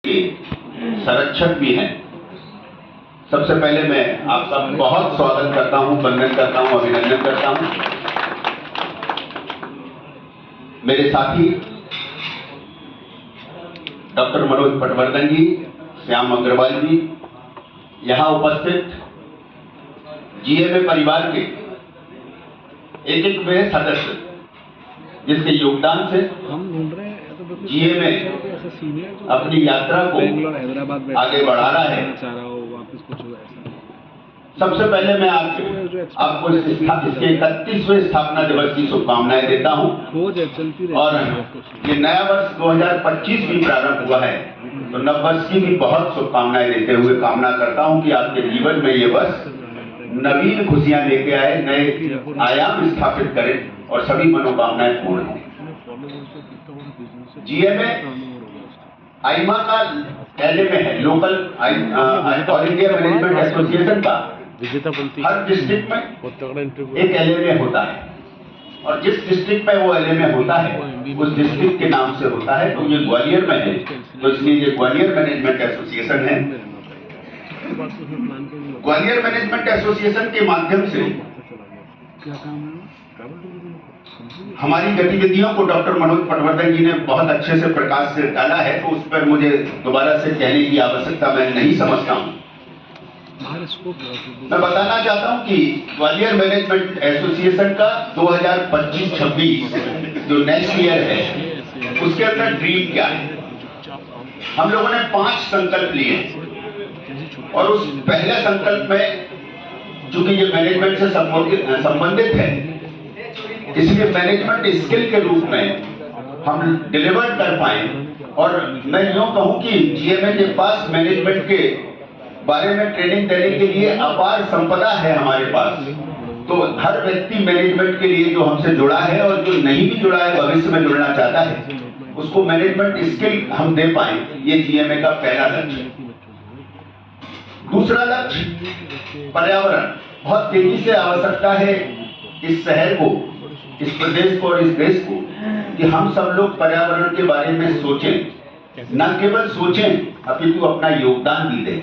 के संरक्षक भी हैं। सबसे पहले मैं आप सब बहुत स्वागत करता हूं, वंदन करता हूं, अभिनंदन करता हूं। मेरे साथी डॉक्टर मनोज पटवर्धन जी, श्याम अग्रवाल जी, यहां उपस्थित जीएमए परिवार के एक एक वे सदस्य जिसके योगदान से जीएमए अपनी यात्रा को आगे बढ़ा रहा है। सबसे पहले मैं आपको इसके 31वें स्थापना दिवस की शुभकामनाएं देता हूं और ये नया वर्ष 2025 भी प्रारंभ हुआ है, तो नव वर्ष की भी बहुत शुभकामनाएं देते हुए कामना करता हूं कि आपके जीवन में ये वर्ष नवीन खुशियां लेके आए, नए आयाम स्थापित करें और सभी मनोकामनाएं पूर्ण हों। जीएमए आईमा का एलए में है, local all India management association का हर डिस्ट्रिक्ट में एक एलए में होता है और जिस डिस्ट्रिक्ट में वो एलए में होता है उस डिस्ट्रिक्ट के नाम से होता है। तो ये ग्वालियर में है, तो इसलिए ये ग्वालियर मैनेजमेंट एसोसिएशन है। ग्वालियर मैनेजमेंट एसोसिएशन के माध्यम से हमारी गतिविधियों को डॉक्टर मनोज पटवर्धन जी ने बहुत अच्छे से प्रकाश से डाला है, तो उस पर मुझे दोबारा से कहने की आवश्यकता मैं नहीं समझता हूं। मैं बताना चाहता हूं कि ग्वालियर मैनेजमेंट एसोसिएशन का 2025-26 जो नेक्स्ट ईयर है उसके अंदर ड्रीम क्या है। हम लोगों ने 5 संकल्प लिए और उस पहले संकल्प में चूंकि ये मैनेजमेंट से संबंधित है, इसलिए मैनेजमेंट स्किल के रूप में हम डिलीवर कर पाए। और मैं यूं कहूं कि जीएमए के पास मैनेजमेंट के बारे में ट्रेनिंग देने के लिए अपार संपदा है हमारे पास। तो हर व्यक्ति मैनेजमेंट के लिए जो हमसे जुड़ा है और जो नहीं भी जुड़ा है, भविष्य में जुड़ना चाहता है, उसको मैनेजमेंट स्किल हम दे पाए, ये जीएमए का पहला लक्ष्य। दूसरा लक्ष्य पर्यावरण। बहुत तेजी से आवश्यकता है इस शहर को, इस प्रदेश को और इस देश को कि हम सब लोग पर्यावरण के बारे में सोचें, न केवल सोचें अपितु अपना योगदान भी दें।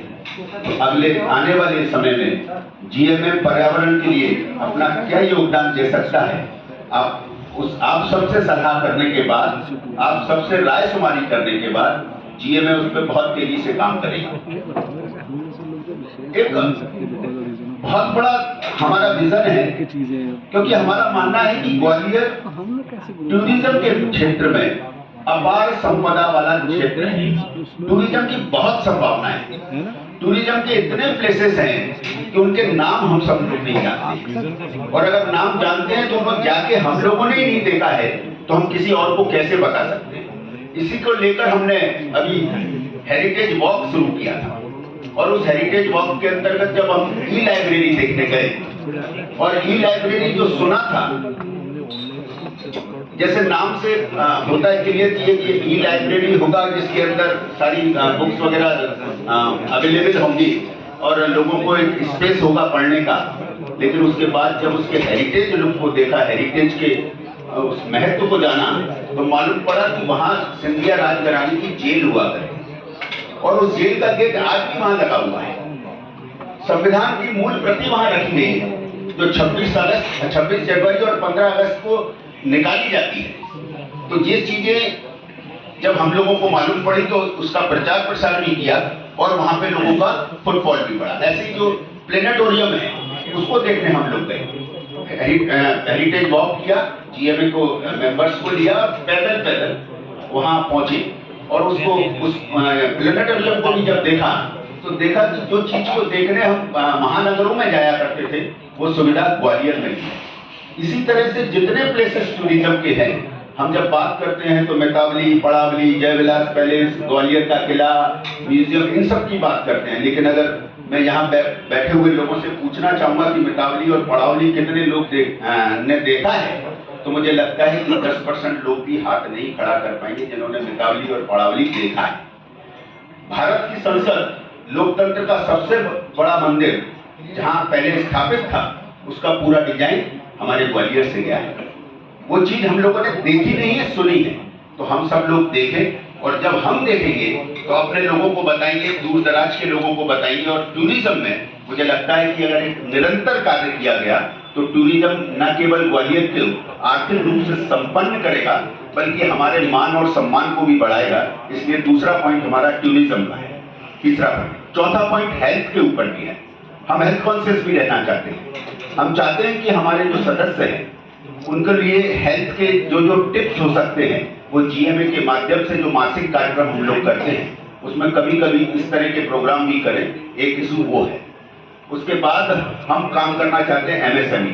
तो अगले आने वाले समय में जीएमए पर्यावरण के लिए अपना क्या योगदान दे सकता है, आप सबसे सलाह करने के बाद, आप सबसे राय शुमारी करने के बाद जीएमए उस पर बहुत तेजी से काम करेगा। एक बहुत बड़ा हमारा विजन है, क्योंकि हमारा मानना है कि ग्वालियर टूरिज्म के क्षेत्र में अपार संपदा वाला क्षेत्र है। टूरिज्म की बहुत संभावनाएं हैं। टूरिज्म के इतने प्लेसेस हैं कि उनके नाम हम सब लोग नहीं जानते, और अगर नाम जानते हैं तो उनको जाके हम लोगों ने ही नहीं देखा है तो हम किसी और को कैसे बता सकते हैं। इसी को लेकर हमने अभी हेरिटेज वॉक शुरू किया था और उस हेरिटेज वॉक के अंतर्गत जब हम ई लाइब्रेरी देखने गए, और ई लाइब्रेरी जो सुना था, जैसे नाम से होता है क्लियर कि ये ई लाइब्रेरी होगा जिसके अंदर सारी बुक्स वगैरह अवेलेबल होंगी और लोगों को एक स्पेस होगा पढ़ने का। लेकिन उसके बाद जब उसके हेरिटेज लुक को देखा, हेरिटेज के उस महत्व को जाना, तो मालूम पड़ा कि वहां सिंधिया राजघराने की जेल हुआ करे और उस जेल का गेट आज भी वहां लगा हुआ है। संविधान की मूल प्रति वहां रखी गई है जो 26 जनवरी और 15 अगस्त को निकाली जाती है। तो ये चीजें जब हम लोगों को मालूम पड़ी तो उसका प्रचार प्रसार भी किया और वहां पे लोगों का फुटफॉल भी बढ़ा। ऐसे जो प्लेनेटोरियम है उसको देखने हम लोग गए, हेरिटेज वॉक किया, जीएमए को मेंबर्स को लिया, पैदल वहां पहुंचे और उसको उस प्लेनेटोरियम को भी जब देखा तो देखा कि जो चीज को देखने हम महानगरों में जाया करते थे वो सुविधा ग्वालियर में है। इसी तरह से जितने प्लेसेस टूरिज्म के हैं, हम जब बात करते हैं तो मेतावली, पड़ावली, जयविलास पैलेस, ग्वालियर का किला, म्यूजियम, इन सब की बात करते हैं। लेकिन अगर मैं यहाँ बैठे हुए लोगों से पूछना चाहूंगा कि मेतावली और पड़ावली कितने लोग ने देखा है, तो मुझे लगता है कि 10% लोग भी हाथ नहीं खड़ा कर पाएंगे जिन्होंने मेतावली और पड़ावली देखा है। भारत की संसद लोकतंत्र का सबसे बड़ा मंदिर जहां पहले स्थापित था, उसका पूरा डिजाइन हमारे ग्वालियर से गया है। वो चीज हम लोगों ने देखी नहीं है, सुनी है, तो हम सब लोग देखें और जब हम देखेंगे तो अपने लोगों को बताएंगे, दूर दराज के लोगों को बताएंगे। और टूरिज्म में मुझे लगता है कि अगर एक निरंतर कार्य किया गया तो टूरिज्म न केवल ग्वालियर को आर्थिक रूप से संपन्न करेगा बल्कि हमारे मान और सम्मान को भी बढ़ाएगा। इसलिए दूसरा पॉइंट हमारा टूरिज्म का है। तीसरा पॉइंट, चौथा पॉइंट हेल्थ के ऊपर भी है। हम हेल्थ कॉन्शियस भी रहना चाहते हैं। हम चाहते हैं कि हमारे जो सदस्य हैं उनके लिए हेल्थ के जो टिप्स हो सकते हैं वो जीएमए के माध्यम से जो मासिक कार्यक्रम हम लोग करते हैं उसमें कभी कभी इस तरह के प्रोग्राम भी करें। एक इशू वो है। उसके बाद हम काम करना चाहते हैं एमएसएमई।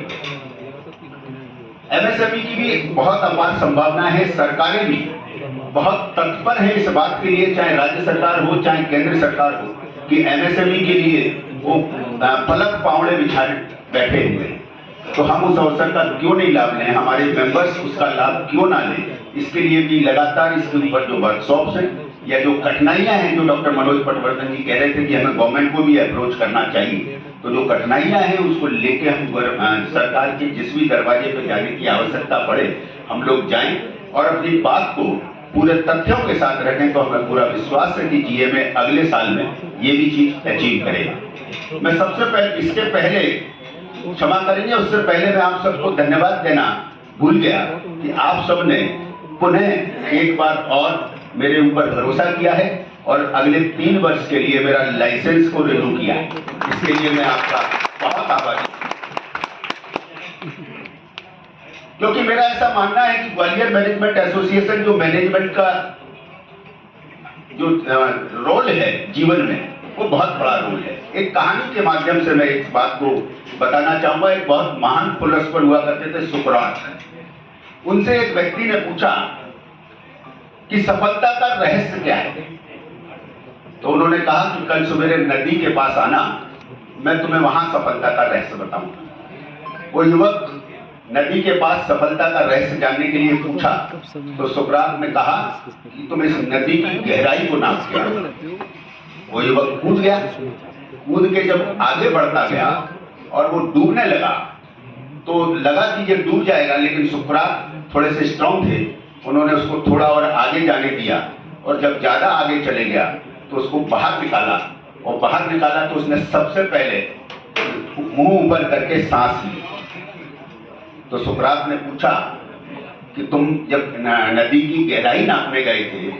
एमएसएमई की भी बहुत अपार संभावना है। सरकारें भी बहुत तत्पर है इस बात के लिए, चाहे राज्य सरकार हो चाहे केंद्र सरकार हो, कि एमएसएमई के लिए वो पलक पावड़े बिछा बैठे हुए हैं। तो हम उस अवसर का क्यों नहीं लाभ लें, हमारे मेंबर्स उसका लाभ क्यों ना लें। इसके लिए भी लगातार इसके ऊपर जो वर्कशॉप्स हैं या जो कठिनाइयां हैं, जो डॉक्टर मनोज पटवर्धन जी कह रहे थे कि हमें गवर्नमेंट को भी अप्रोच करना चाहिए, तो जो कठिनाइयां हैं उसको लेके हम सरकार के जिस भी दरवाजे पर जाने की आवश्यकता पड़े हम लोग जाएं और अपनी बात को पूरे तथ्यों के साथ रखें। तो हमें पूरा विश्वास है कि जीएमए अगले साल में ये भी चीज अचीव करेगा। मैं सबसे पहले, इसके पहले क्षमा करेंगे, उससे पहले मैं आप सबको धन्यवाद देना भूल गया कि आप सबने पुनः एक बार और मेरे ऊपर भरोसा किया है और अगले 3 वर्ष के लिए मेरा लाइसेंस को रिन्यू किया है। इसके लिए मैं आपका बहुत आभारी हूं, क्योंकि मेरा ऐसा मानना है कि ग्वालियर मैनेजमेंट एसोसिएशन जो मैनेजमेंट का जो रोल है जीवन में वो बहुत बड़ा रोल है। एक कहानी के माध्यम से मैं इस बात को बताना चाहूंगा। एक बहुत महान फिलोसोफर हुआ करते थे सुकरात। उनसे एक व्यक्ति ने पूछा कि सफलता का रहस्य क्या है। तो उन्होंने कहा कि कल सवेरे नदी के पास आना, मैं तुम्हें वहां सफलता का रहस्य बताऊंगा। वो युवक नदी के पास सफलता का रहस्य जानने के लिए पूछा तो सुकरात ने कहा कि तुम इस नदी की गहराई को नाप के आओ। वो युवक कूद गया। कूद के जब आगे बढ़ता गया और वो डूबने लगा तो लगा कि ये डूब जाएगा, लेकिन सुकरात थोड़े से स्ट्रांग थे। उन्होंने उसको थोड़ा और आगे जाने दिया और जब ज्यादा आगे चले गया तो उसको बाहर निकाला। और बाहर निकाला तो उसने सबसे पहले मुंह ऊपर करके सांस ली। तो सुकरात ने पूछा कि तुम जब नदी की गहराई नापने गए थे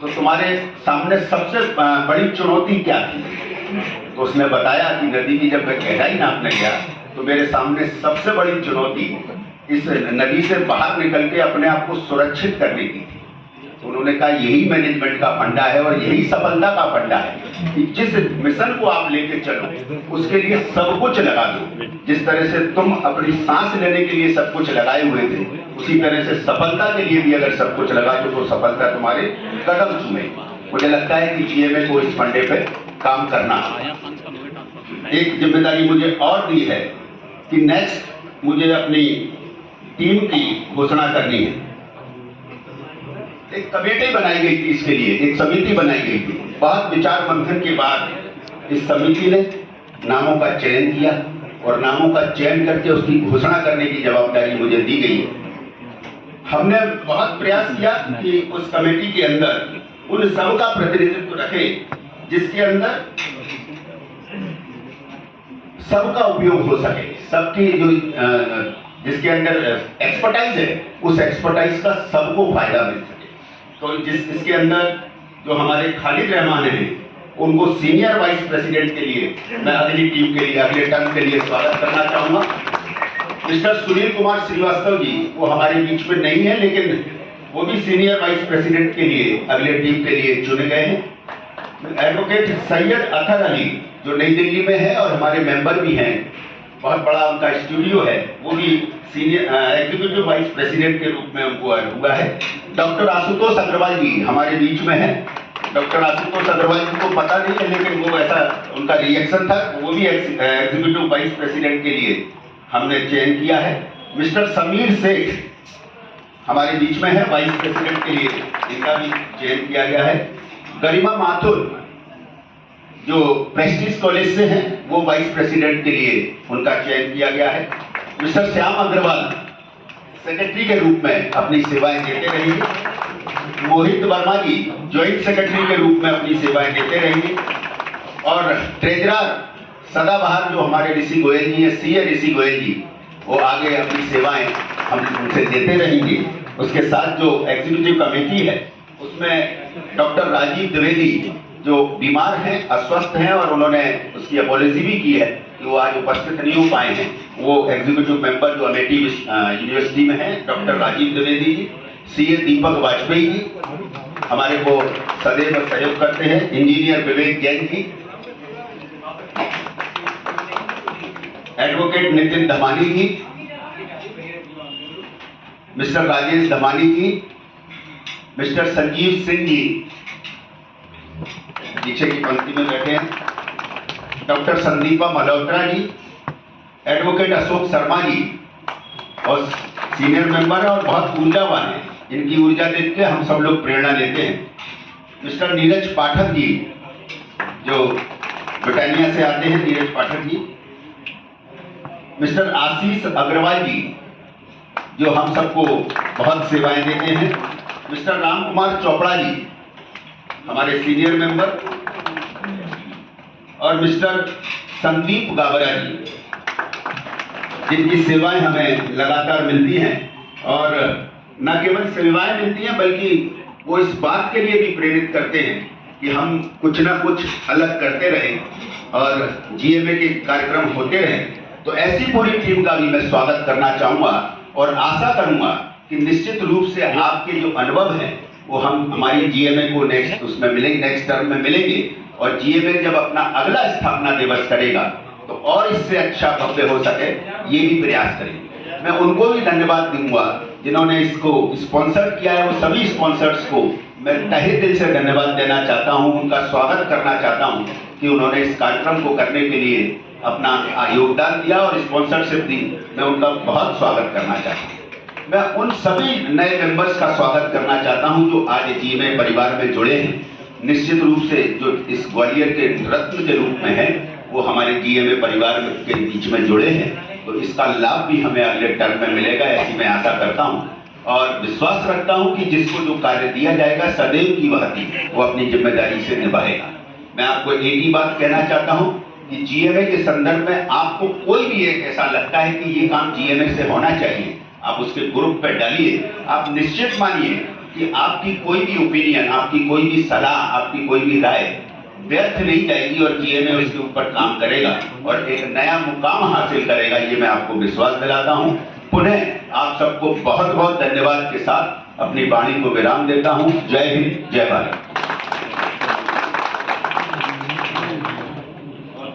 तो तुम्हारे सामने सबसे बड़ी चुनौती क्या थी। तो उसने बताया कि नदी की जब मैं गहराई नापने गया तो मेरे सामने सबसे बड़ी चुनौती इस नदी से बाहर निकल के अपने आप को सुरक्षित करने की थी। तो उन्होंने कहा यही मैनेजमेंट का फंडा है और यही सफलता का फंडा है कि जिस मिशन को आप लेके चलो उसके लिए सब कुछ लगा दो। जिस तरह से तुम अपनी सांस लेने के लिए सब कुछ लगाए हुए थे, उसी तरह से सफलता के लिए भी अगर सब कुछ लगा दो तो सफलता तुम्हारे कदम चूमे। मुझे लगता है कि जीएमए को इस फंडे पे काम करना। एक जिम्मेदारी मुझे और दी है कि नेक्स्ट मुझे अपनी टीम की घोषणा करनी है। एक कमेटी बनाई गई थी इसके लिए, एक समिति बनाई गई थी। बहुत विचार मंथन के बाद इस समिति ने नामों का चयन किया और नामों का चयन करके उसकी घोषणा करने की जवाबदारी मुझे दी गई है। हमने बहुत प्रयास किया कि उस कमेटी के अंदर उन सब का प्रतिनिधित्व रखे जिसके अंदर सबका उपयोग हो सके, सबकी जो जिसके अंदर एक्सपर्टाइज है उस एक्सपर्टाइज का सबको फायदा मिल सके। तो इसके अंदर जो हमारे खालिद रहमान हैं उनको सीनियर वाइस प्रेसिडेंट के लिए मैं अगली टीम के लिए अगले टर्म के लिए स्वागत करना चाहूंगा। मिस्टर सुनील कुमार श्रीवास्तव जी वो हमारे बीच में नहीं है, लेकिन वो भी सीनियर वाइस प्रेसिडेंट के लिए अगले टीम के लिए चुने गए हैं। एडवोकेट सैयद अतर अली जो नई दिल्ली में है और हमारे मेंबर भी हैं, बहुत बड़ा उनका स्टूडियो है, वो भी सीनियर एग्जीक्यूटिव वाइस प्रेसिडेंट के रूप में उनको हुआ है। डॉक्टर आशुतोष अग्रवाल जी हमारे बीच में है। डॉक्टर आशुतोष अग्रवाल जी को पता नहीं है, लेकिन वो ऐसा उनका रिएक्शन था, वो भी एग्जीक्यूटिव वाइस प्रेसिडेंट के लिए हमने चयन किया है। मिस्टर समीर शेख हमारे बीच में है, वाइस प्रेसिडेंट के लिए इनका भी चयन किया गया है। गरिमा माथुर जो प्रेस्टीज कॉलेज से हैं वो वाइस प्रेसिडेंट के लिए उनका चयन किया गया है। मिस्टर श्याम अग्रवाल सेक्रेटरी के रूप में अपनी सेवाएं देते रहेंगे। मोहित वर्मा जी ज्वाइंट सेक्रेटरी के रूप में अपनी सेवाएं देते रहेंगे और ट्रेजरर सदाबहार जो हमारे ऋषि गोयल जी हैं, सीए ऋषि गोयल जी, वो आगे अपनी सेवाएं हम उनसे देते रहेंगे। उसके साथ जो एग्जीक्यूटिव कमेटी है उसमें डॉक्टर राजीव द्विवेदी जो बीमार हैं, अस्वस्थ हैं और उन्होंने उसकी अपॉलॉजी भी की है कि वो आज उपस्थित नहीं हो पाए हैं। वो एग्जीक्यूटिव मेंबर जो अमेठी यूनिवर्सिटी में है, डॉक्टर राजीव द्विवेदी जी, सीए दीपक वाजपेयी जी हमारे को सदैव सहयोग करते हैं, इंजीनियर विवेक जैन जी, एडवोकेट नितिन धमानी जी, मिस्टर राजेश धमानी जी, मिस्टर संजीव सिंह जी पीछे की पंक्ति में बैठे हैं, डॉक्टर संदीपा मल्होत्रा जी, एडवोकेट अशोक शर्मा जी और सीनियर मेंबर है और बहुत ऊर्जावान है, इनकी ऊर्जा देख के हम सब लोग प्रेरणा लेते हैं। मिस्टर नीरज पाठक जी जो ब्रिटानिया से आते हैं, नीरज पाठक जी, मिस्टर आशीष अग्रवाल जी जो हम सबको बहुत सेवाएं देते हैं, मिस्टर राम कुमार चोपड़ा जी हमारे सीनियर मेंबर और मिस्टर संदीप गाबरा जी जिनकी सेवाएं हमें लगातार मिलती हैं और न केवल सेवाएं मिलती हैं बल्कि वो इस बात के लिए भी प्रेरित करते हैं कि हम कुछ ना कुछ अलग करते रहें और जीएमए के कार्यक्रम होते रहें। तो ऐसी पूरी टीम का भी मैं स्वागत करना चाहूंगा और आशा करूंगा कि निश्चित रूप से आपके जो अनुभव है वो हम हमारी जीएमए को नेक्स्ट उसमें मिलेंगे, नेक्स्ट टर्म में मिलेंगे और जीएमए जब अपना अगला स्थापना दिवस करेगा तो और इससे अच्छा भव्य हो सके ये भी प्रयास करेंगे। मैं उनको भी धन्यवाद दूंगा जिन्होंने इसको स्पॉन्सर किया है, वो सभी स्पॉन्सर्स को मैं तहे दिल से धन्यवाद देना चाहता हूं, उनका स्वागत करना चाहता हूं कि उन्होंने इस कार्यक्रम को करने के लिए अपना योगदान दिया और स्पॉन्सरशिप दी। मैं उनका बहुत स्वागत करना चाहता हूँ। मैं उन सभी नए मेंबर्स का स्वागत करना चाहता हूं जो आज जीएमए परिवार में जुड़े हैं। निश्चित रूप से जो इस ग्वालियर के रत्न के रूप में है वो हमारे जीएमए परिवार के बीच में जुड़े हैं, तो इसका लाभ भी हमें अगले टर्म में मिलेगा ऐसी मैं आशा करता हूं और विश्वास रखता हूं कि जिसको जो कार्य दिया जाएगा सदैव की भांति वो अपनी जिम्मेदारी से निभाएगा। मैं आपको एक ही बात कहना चाहता हूं कि जीएमए के संदर्भ में आपको कोई भी एक ऐसा लगता है कि ये काम जीएमए से होना चाहिए, आप उसके ग्रुप पे डालिए। आप निश्चित मानिए कि आपकी कोई भी ओपिनियन, आपकी कोई भी सलाह, आपकी कोई भी राय व्यर्थ नहीं जाएगी और जीएमए उसके ऊपर काम करेगा और एक नया मुकाम हासिल करेगा, ये मैं आपको विश्वास दिलाता हूं। पुनः आप सबको बहुत बहुत धन्यवाद के साथ अपनी वाणी को विराम देता हूं। जय हिंद, जय भारत।